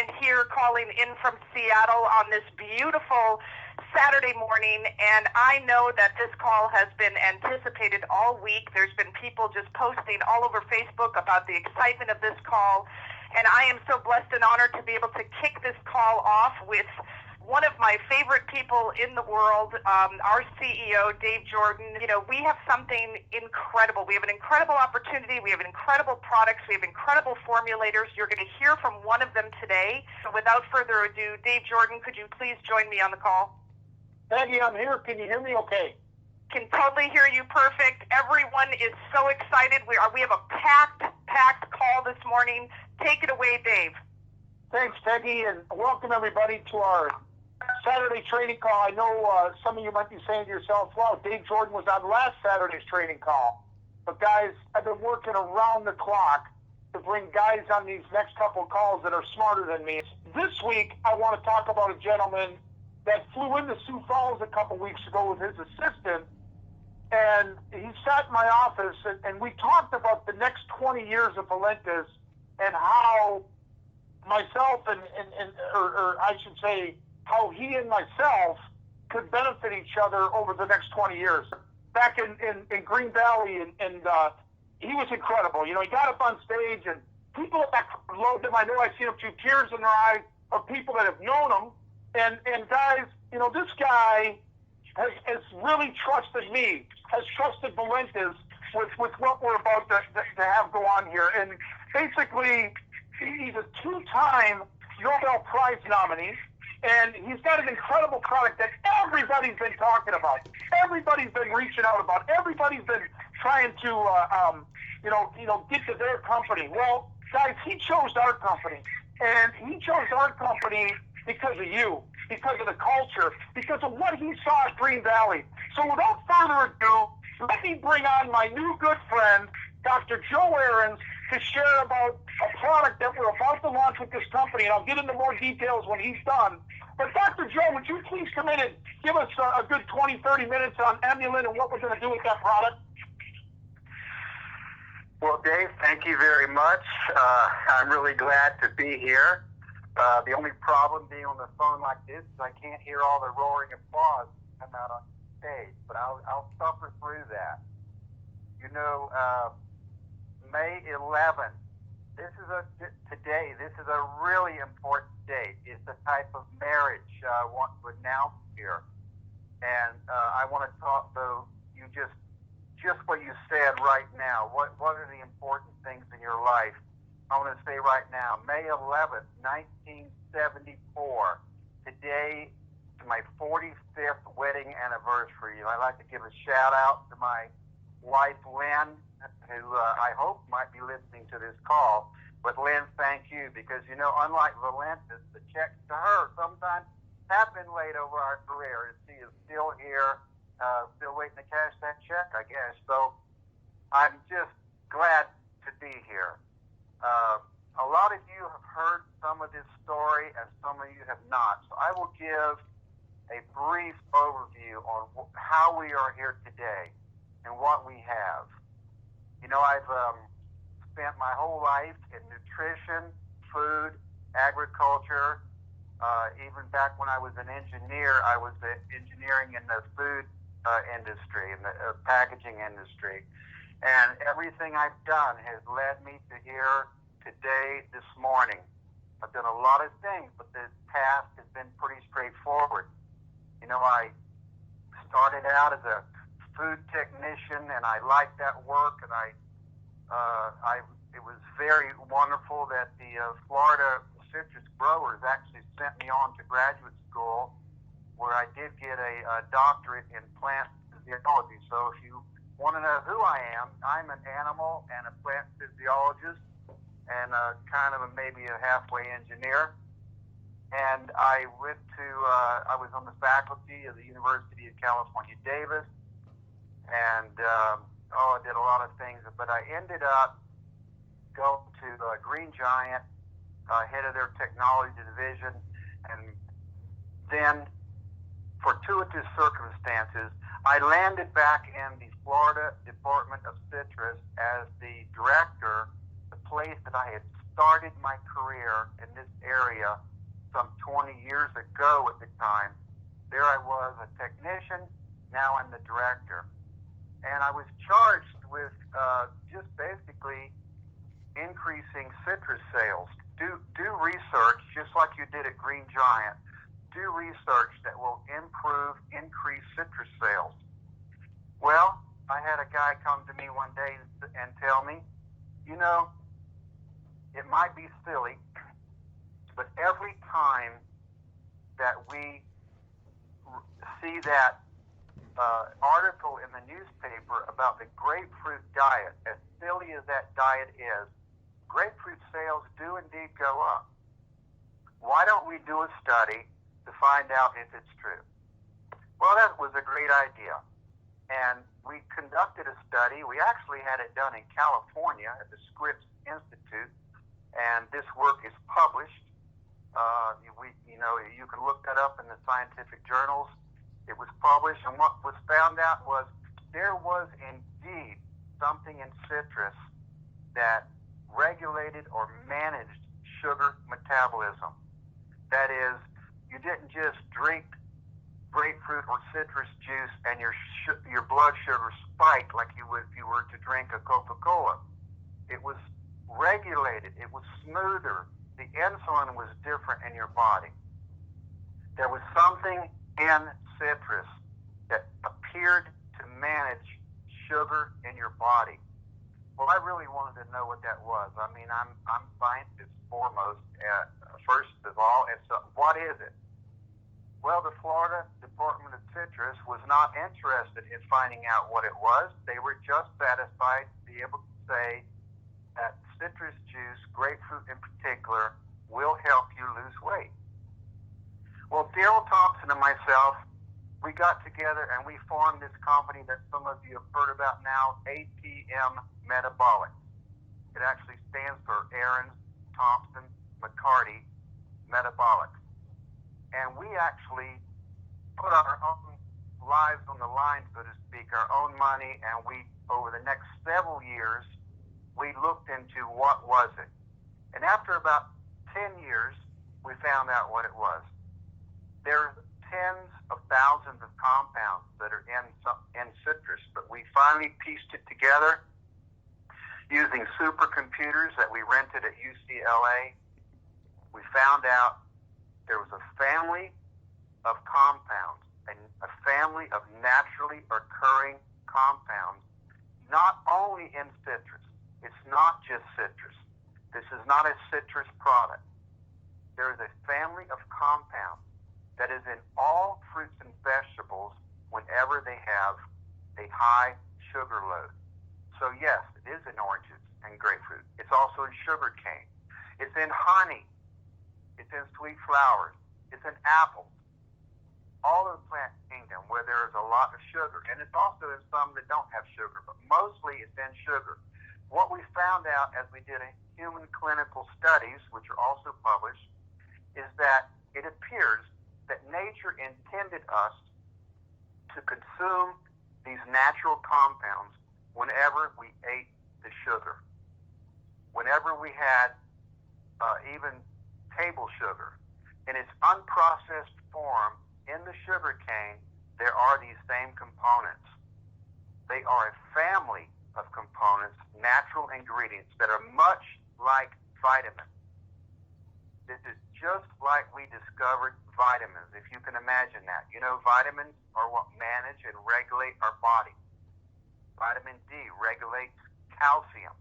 Jordan here calling in from Seattle on this beautiful Saturday morning, and I know that this call has been anticipated all week. There's been people just posting all over Facebook about the excitement of this call, and I am so blessed and honored to be able to kick this call off with one of my favorite people in the world, our CEO, Dave Jordan. You know, we have something incredible. We have an incredible opportunity. We have incredible products. We have incredible formulators. You're going to hear from one of them today. So without further ado, Dave Jordan, could you please join me on the call? Peggy, I'm here. Can you hear me okay? Can totally hear you perfect. Everyone is so excited. We have a packed call this morning. Take it away, Dave. Thanks, Peggy, and welcome everybody to our Saturday training call. I know some of you might be saying to yourselves, wow, Dave Jordan was on last Saturday's training call. But guys, I've been working around the clock to bring guys on these next couple of calls that are smarter than me. This week, I want to talk about a gentleman that flew into Sioux Falls a couple weeks ago with his assistant, and he sat in my office, and we talked about the next 20 years of Valentus and how myself or I should say, how he and myself could benefit each other over the next 20 years. Back in Green Valley, and he was incredible. You know, he got up on stage, and people that loved him, I know I've seen a few tears in their eyes of people that have known him. And guys, you know, this guy has really trusted me, has trusted Valentus with what we're about to have go on here. And basically, he's a two-time Nobel Prize nominee. And he's got an incredible product that everybody's been talking about. Everybody's been reaching out about. Everybody's been trying to, get to their company. Well, guys, he chose our company. And he chose our company because of you, because of the culture, because of what he saw at Green Valley. So without further ado, let me bring on my new good friend, Dr. Joe Ahrens, to share about a product that we're about to launch with this company, and I'll get into more details when he's done. But Dr. Joe, would you please come in and give us a good 20, 30 minutes on Emulin and what we're going to do with that product? Well, Dave, thank you very much. I'm really glad to be here. The only problem being on the phone like this is I can't hear all the roaring applause come out on stage, but I'll suffer through that. You know, May 11th, this is a really important date. It's the type of marriage I want to announce here. And I want to talk, though, you just what you said right now. What are the important things in your life? I want to say right now, May 11th, 1974, today is my 45th wedding anniversary. I'd like to give a shout out to my wife, Lynn, who I hope might be listening to this call. But Lynn, thank you, because, you know, unlike Valentus, the checks to her sometimes have been late over our career, and she is still here, still waiting to cash that check, I guess. So I'm just glad to be here. A lot of you have heard some of this story, and some of you have not. So I will give a brief overview on how we are here today and what we have. You know, I've spent my whole life in nutrition, food, agriculture. Even back when I was an engineer, I was engineering in the food industry, in the packaging industry. And everything I've done has led me to here today, this morning. I've done a lot of things, but the path has been pretty straightforward. You know, I started out as a food technician, and I liked that work, and it was very wonderful that the Florida citrus growers actually sent me on to graduate school, where I did get a doctorate in plant physiology. So if you want to know who I am, I'm an animal and a plant physiologist, and kind of maybe a halfway engineer. And I was on the faculty of the University of California, Davis, and I did a lot of things, but I ended up going to Green Giant, head of their technology division, and then fortuitous circumstances, I landed back in the Florida Department of Citrus as the director, the place that I had started my career in this area area some 20 years ago at the time. There I was, a technician, now I'm the director. And I was charged with just basically increasing citrus sales. Do research, just like you did at Green Giant. Do research that will increase citrus sales. Well, I had a guy come to me one day and tell me, you know, it might be silly, but every time that we see that article in the newspaper about the grapefruit diet, as silly as that diet is, grapefruit sales do indeed go up. Why don't we do a study to find out if it's true? Well, that was a great idea. And we conducted a study. We actually had it done in California at the Scripps Institute, and this work is published. You can look that up in the scientific journals. It was published, and what was found out was there was indeed something in citrus that regulated or managed sugar metabolism. That is, you didn't just drink grapefruit or citrus juice and your blood sugar spiked like you would if you were to drink a Coca-Cola. It was regulated. It was smoother. The insulin was different in your body. There was something in citrus that appeared to manage sugar in your body. Well, I really wanted to know what that was. I mean, I'm scientist foremost, first of all, and so what is it? Well, the Florida Department of Citrus was not interested in finding out what it was. They were just satisfied to be able to say that citrus juice, grapefruit in particular, will help you lose weight. Well, Daryl Thompson and myself, we got together and we formed this company that some of you have heard about now, ATM Metabolic. It actually stands for Ahrens, Thompson, McCarty Metabolic. And we actually put our own lives on the line, so to speak, our own money, and we, over the next several years, we looked into what was it. And after about 10 years, we found out what it was. There's tens of thousands of compounds that are in citrus, but we finally pieced it together using supercomputers that we rented at UCLA. We found out there was a family of compounds, a family of naturally occurring compounds, not only in citrus. It's not just citrus. This is not a citrus product. There is a family of compounds that is in all fruits and vegetables whenever they have a high sugar load. So yes, it is in oranges and grapefruit. It's also in sugar cane. It's in honey. It's in sweet flowers. It's in apples. All of the plant kingdom where there is a lot of sugar. And it's also in some that don't have sugar, but mostly it's in sugar. What we found out as we did human clinical studies, which are also published, is that it appears that nature intended us to consume these natural compounds whenever we ate the sugar. Whenever we had even table sugar. In its unprocessed form, in the sugar cane, there are these same components. They are a family of components, natural ingredients that are much like vitamins. This is just like we discovered vitamins, if you can imagine that. You know, vitamins are what manage and regulate our body. Vitamin D regulates calcium.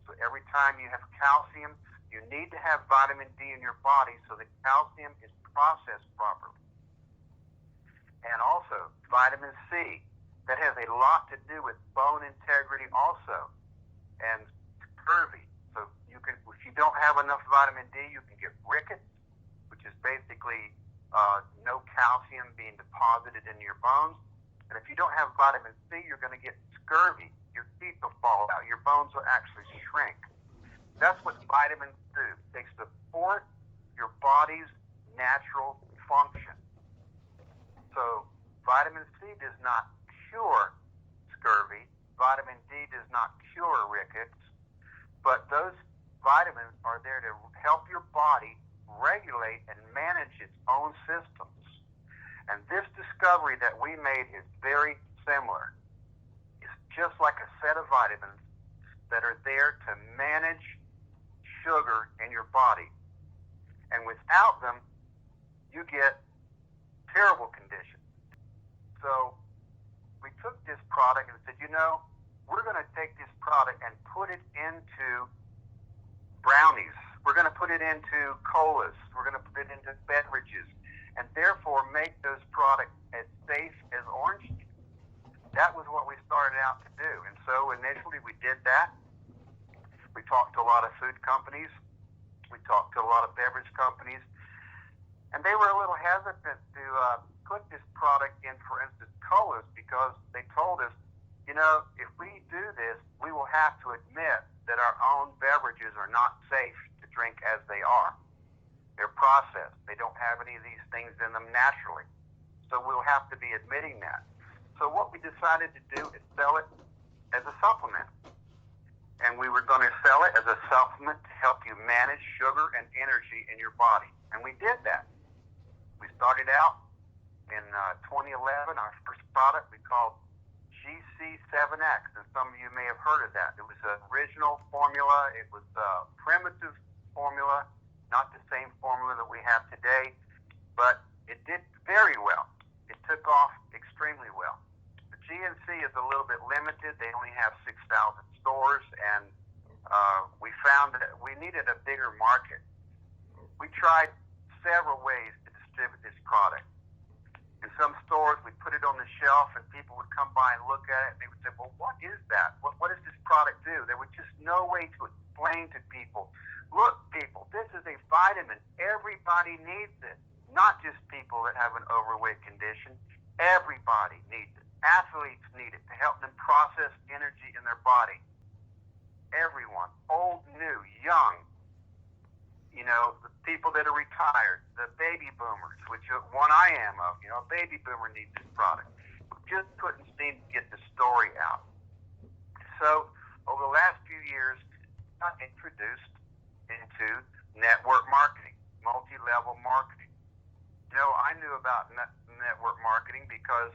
So every time you have calcium, you need to have vitamin D in your body so the calcium is processed properly. And also, vitamin C, that has a lot to do with bone integrity also, and scurvy. So you can, if you don't have enough vitamin D, you can get rickets, which is basically no calcium being deposited in your bones. And if you don't have vitamin C, you're going to get scurvy. Your teeth will fall out. Your bones will actually shrink. That's what vitamins do. They support your body's natural function. So vitamin C does not cure scurvy. Vitamin D does not cure rickets. But those vitamins are there to help your body regulate and manage its own systems. And this discovery that we made is very similar. It's just like a set of vitamins that are there to manage sugar in your body. And without them, you get terrible conditions. So we took this product and said, we're going to take this product and put it into brownies. We're going to put it into colas. We're going to put it into beverages, and therefore make those products as safe as orange juice. That was what we started out to do. And so initially we did that. We talked to a lot of food companies. We talked to a lot of beverage companies. And they were a little hesitant to put this product in, for instance, colas, because they told us, if we do this, we will have to admit that our own beverages are not safe to drink as they are. They're processed. They don't have any of these things in them naturally. So we'll have to be admitting that. So what we decided to do is sell it as a supplement. And we were going to sell it as a supplement to help you manage sugar and energy in your body. And we did that. We started out in 2011. Our first product we called GC7X, and some of you may have heard of that. It was an original formula. It was a primitive formula, not the same formula that we have today, but it did very well. It took off extremely well. The GNC is a little bit limited. They only have 6,000 stores, and we found that we needed a bigger market. We tried several ways to distribute this product. In some stores, we put it on the shelf, and people would come by and look at it, and they would say, well, what is that? What does this product do? There was just no way to explain to people, look, people, this is a vitamin. Everybody needs it, not just people that have an overweight condition. Everybody needs it. Athletes need it to help them process energy in their body. Everyone, old, new, young, the people that are retired, the baby boomers, which one I am of, a baby boomer needs this product. We just couldn't seem to get the story out. So over the last few years, I got introduced into network marketing, multi-level marketing. I knew about network marketing because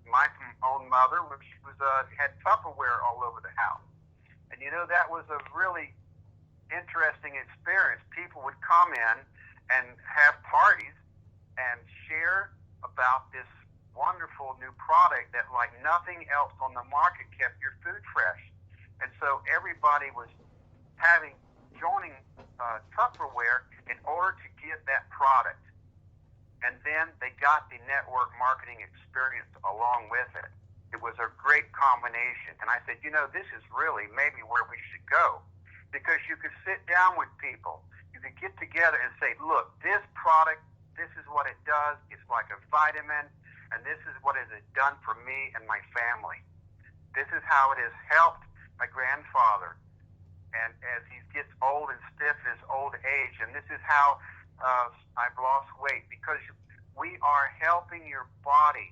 my own mother, she had Tupperware all over the house. And that was a really interesting experience. People would come in and have parties and share about this wonderful new product that, like nothing else on the market, kept your food fresh. And so everybody was joining Tupperware in order to get that product. And then they got the network marketing experience along with it. It was a great combination. And I said, this is really maybe where we should go. Because you could sit down with people, you could get together and say, look, this product, this is what it does. It's like a vitamin, and this is what it has done for me and my family. This is how it has helped my grandfather, and as he gets old and stiff in his old age, and this is how I've lost weight, because we are helping your body.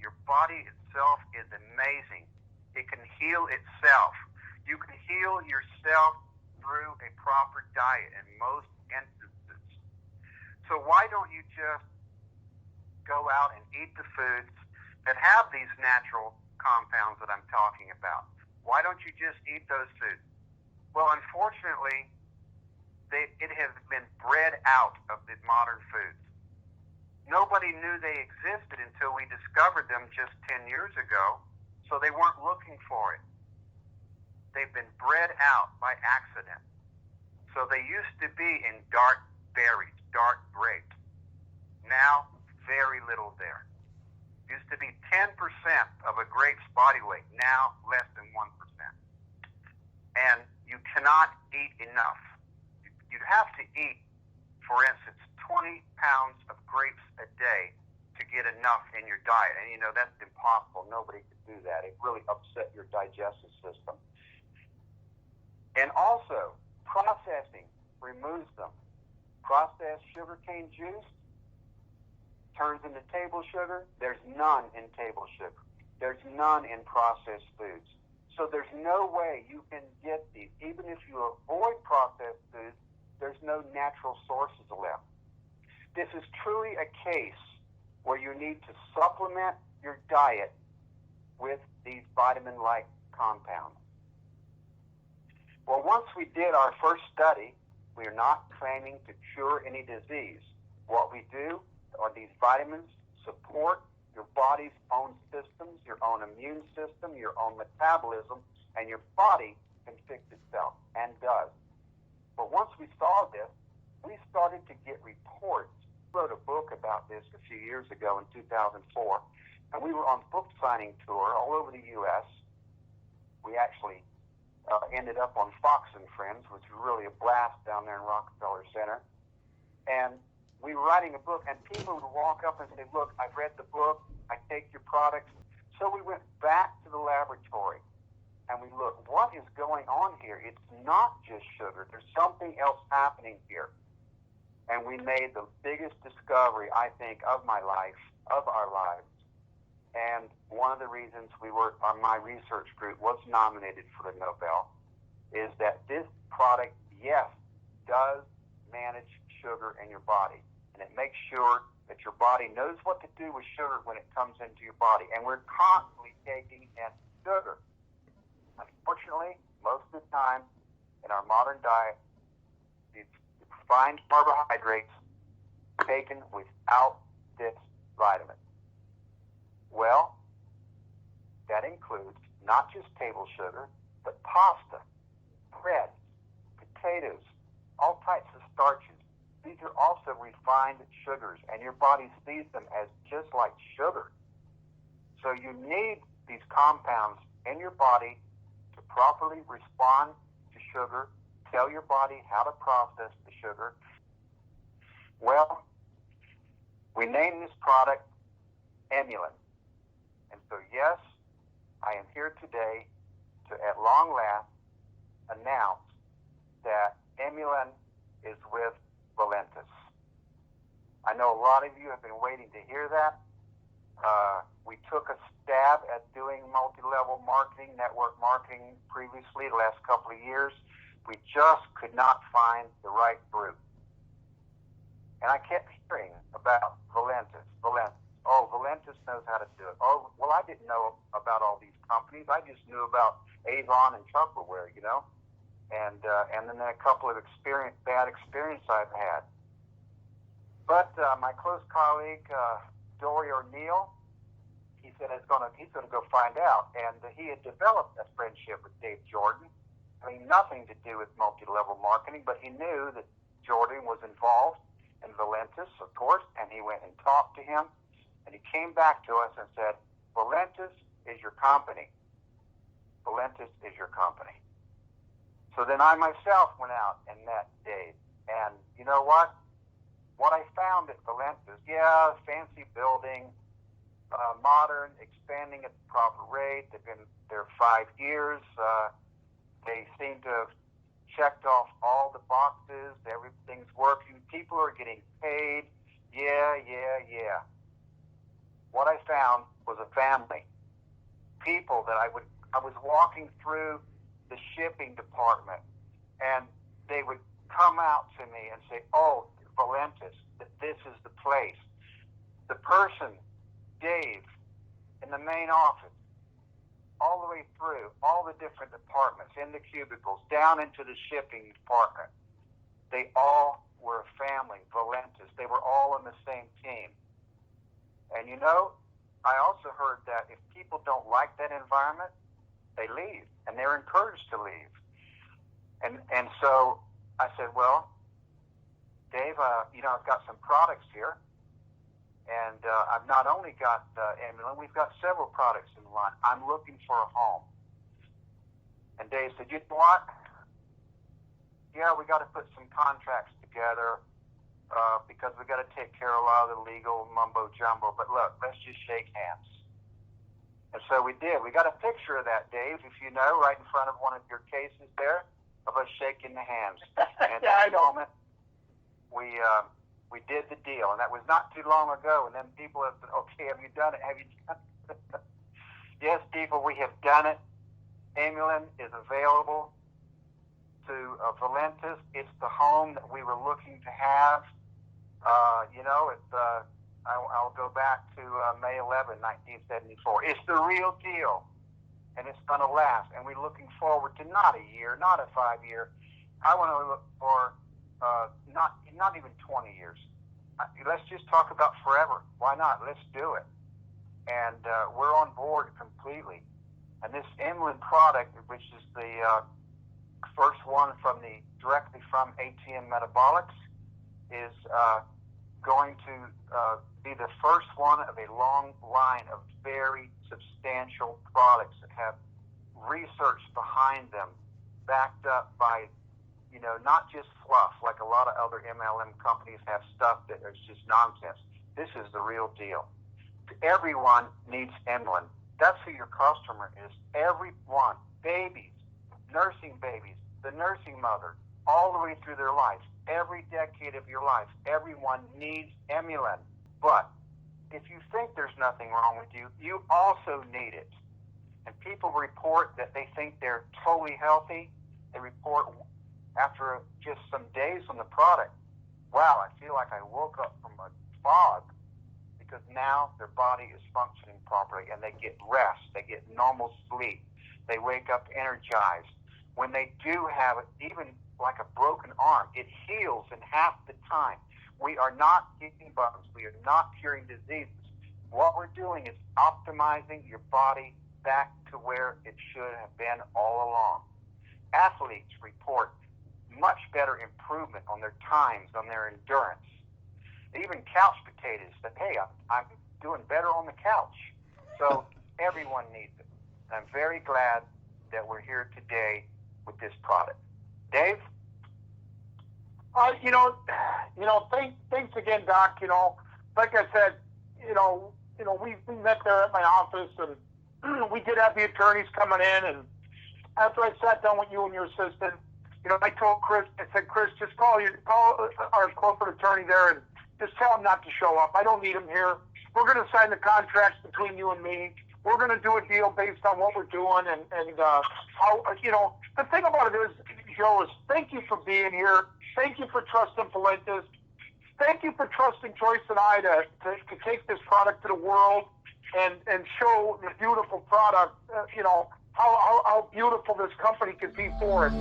Your body itself is amazing. It can heal itself. You can heal yourself through a proper diet in most instances. So why don't you just go out and eat the foods that have these natural compounds that I'm talking about? Why don't you just eat those foods? Well, unfortunately, it has been bred out of the modern foods. Nobody knew they existed until we discovered them just 10 years ago, so they weren't looking for it. They've been bred out by accident. So they used to be in dark berries, dark grapes. Now, very little there. Used to be 10% of a grape's body weight. Now, less than 1%. And you cannot eat enough. You'd have to eat, for instance, 20 pounds of grapes a day to get enough in your diet. And that's impossible. Nobody could do that. It really upset your digestive system. And also, processing removes them. Processed sugarcane juice turns into table sugar. There's none in table sugar. There's none in processed foods. So there's no way you can get these. Even if you avoid processed foods, there's no natural sources left. is truly a case where you need to supplement your diet with these vitamin-like compounds. Well, once we did our first study, we are not claiming to cure any disease. What we do are these vitamins support your body's own systems, your own immune system, your own metabolism, and your body can fix itself, and does. But once we saw this, we started to get reports. I wrote a book about this a few years ago in 2004, and we were on book signing tour all over the U.S. We actually ended up on Fox and Friends, which was really a blast down there in Rockefeller Center. And we were writing a book, and people would walk up and say, look, I've read the book, I take your products. So we went back to the laboratory, and we looked, what is going on here? It's not just sugar. There's something else happening here. And we made the biggest discovery, I think, of my life, of our lives. And one of the reasons my research group was nominated for the Nobel is that this product, yes, does manage sugar in your body. And it makes sure that your body knows what to do with sugar when it comes into your body. And we're constantly taking in sugar. Unfortunately, most of the time in our modern diet, it's refined carbohydrates taken without this vitamin. Well, that includes not just table sugar, but pasta, bread, potatoes, all types of starches. These are also refined sugars, and your body sees them as just like sugar. So you need these compounds in your body to properly respond to sugar, tell your body how to process the sugar. Well, we named this product Emulin. And so, yes, I am here today to, at long last, announce that Emulin is with Valentus. I know a lot of you have been waiting to hear that. We took a stab at doing multi-level marketing, network marketing previously the last couple of years. We just could not find the right group. And I kept hearing about Valentus. Oh, Valentus knows how to do it. Oh, well, I didn't know about all these companies. I just knew about Avon and Tupperware, you know, and then a couple of bad experience I've had. But my close colleague, Dory O'Neill, he said he's going to go find out. And he had developed a friendship with Dave Jordan. I mean, nothing to do with multi-level marketing, but he knew that Jordan was involved in Valentus, of course, and he went and talked to him. And he came back to us and said, Valentus is your company. Valentus is your company. So then I myself went out and met Dave. And you know what? What I found at Valentus, fancy building, modern, expanding at the proper rate. They've been there 5 years. They seem to have checked off all the boxes. Everything's working. People are getting paid. Yeah. What I found was a family. People that I was walking through the shipping department, and they would come out to me and say, oh, Valentus, that this is the place. The person, Dave, in the main office, all the way through, all the different departments, in the cubicles, down into the shipping department, they all were a family, Valentus. They were all on the same team. And you know, I also heard that if people don't like that environment, they leave, and they're encouraged to leave. And so I said, well, Dave, I've got some products here, and I've not only got Emulin, we've got several products in the line. I'm looking for a home. And Dave said, you know what? Yeah, we got to put some contracts together because we got to take care of a lot of the legal mumbo jumbo. But look, let's just shake hands. And so we did. We got a picture of that, Dave, if you know, right in front of one of your cases there, of us shaking the hands. And yeah, I know. Moment, we did the deal, and that was not too long ago. And then people have said, okay, have you done it? Have you done it? Yes, people, we have done it. Emulin is available to Valentus. It's the home that we were looking to have. I'll go back to May 11, 1974. It's the real deal, and it's going to last. And we're looking forward to not a year, not a 5 year. I want to look for not even 20 years. Let's just talk about forever. Why not? Let's do it. And we're on board completely. And this Emulin product, which is the first one directly from ATM Metabolics, is going to be the first one of a long line of very substantial products that have research behind them, backed up by, not just fluff like a lot of other MLM companies have stuff that is just nonsense. This is the real deal. Everyone needs Emulin. That's who your customer is. Everyone. Babies, nursing babies, the nursing mother, all the way through their life. Every decade of your life, everyone needs Emulin. But if you think there's nothing wrong with you, you also need it. And people report that they think they're totally healthy. They report after just some days on the product, wow, I feel like I woke up from a fog, because now their body is functioning properly and they get rest, they get normal sleep, they wake up energized. When they do have it, even like a broken arm, it heals in half the time. We are not kicking bugs. We are not curing diseases. What we're doing is optimizing your body back to where it should have been all along. Athletes report much better improvement on their times, on their endurance. Even couch potatoes say, hey, I'm doing better on the couch. So everyone needs it. And I'm very glad that we're here today with this product. Dave? Thanks again, Doc. Like I said, we met there at my office, and we did have the attorneys coming in, and after I sat down with you and your assistant, I told Chris, I said, Chris, just call our corporate attorney there and just tell him not to show up. I don't need him here. We're going to sign the contracts between you and me. We're going to do a deal based on what we're doing, and how, the thing about it is, Joe, is thank you for being here. Thank you for trusting Valentus. Thank you for trusting Joyce and I to take this product to the world and show the beautiful product, how beautiful this company could be for it.